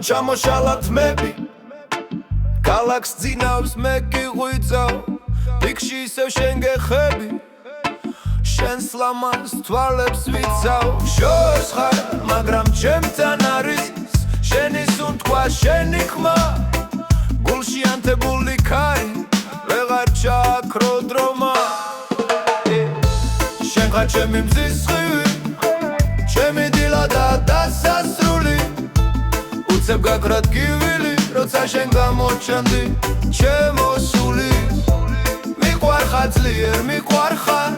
ჩამოშალავთ მები ქალაქს ძინავს მე გიღვიძავ იქში ისევ შენ გეხები შენს ლამაზ თვალებს ვიცავ შორს ხარ მაგრამ ჩემთან არის შენი სუნთქვა შენი ხმა გულში ანთებული ქარი ვეღარ ჩააქრო დრომა შენ ხარ ჩემი მზის სხივი ჩემი დილა და დასასრული უცებ გაქრათ გივილი როცა შენ გამოჩანდი ჩემო სული მიყვარხარ ძლიერ მიყვარხარ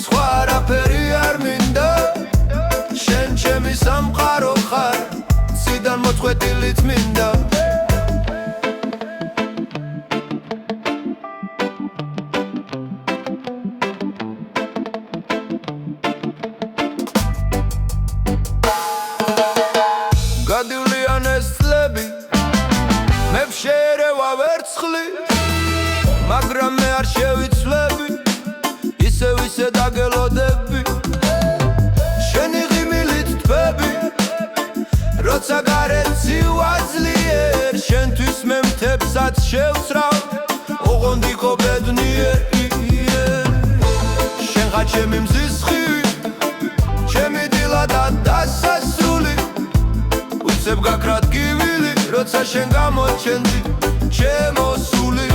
სხვა არაფერი არ მინდა შენ ჩემი სამყარო ხარ ციდან მოწყვეტილიც მინდა გადივლიან ეს წლები მე შეერევა ვერცხლი მაგრამ მე არ შევიცვლები ისე დაგელოდები შენი ღიმილით თბები როცა გარეთ ცივა ძლიერ შენთვის მე მთებსაც შევცრავ ოღონდ იყო ბედნიერ შენ ხარ ჩემი მზის სხივი ჩემი დილა და დასასრული უცებ გაქრათ გივილი როცა შენ გამოჩენდი ჩემო სული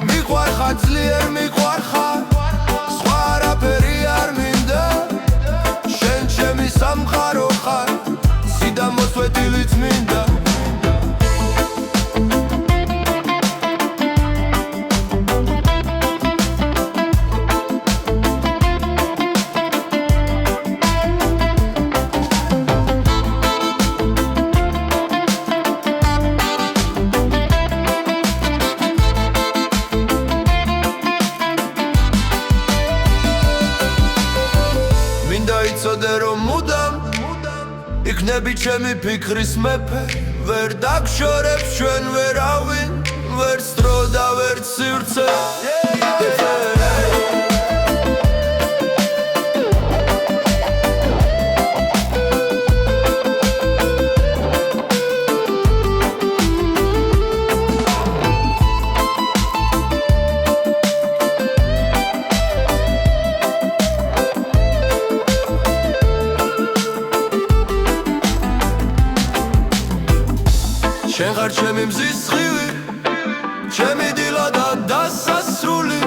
მიყვარხარ ძლიერ მიყვარხარ სხვა არაფერი არ მინდა შენ ჩემი სამყარო ხარ ციდან მოწყვეტილიც მინდა იცოდე რომ მუდამ იქნები ჩემი ფიქრის მეფე ვერ დაგშორებს ჩვენ ვერავინ ვერც დრო და ვერც სივრცე შენ ხარ ჩემი მზის სხივი ჩემი დილა და დასასრული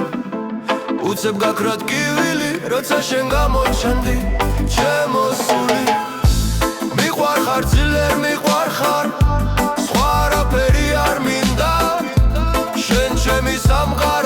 უცებ გაქრათ გივილი როცა შენ გამოჩანდი ჩემო სული მიყვარხარ ძლიერ მიყვარხარ სხვა არაფერი არ მინდა შენ ჩემი სამყარო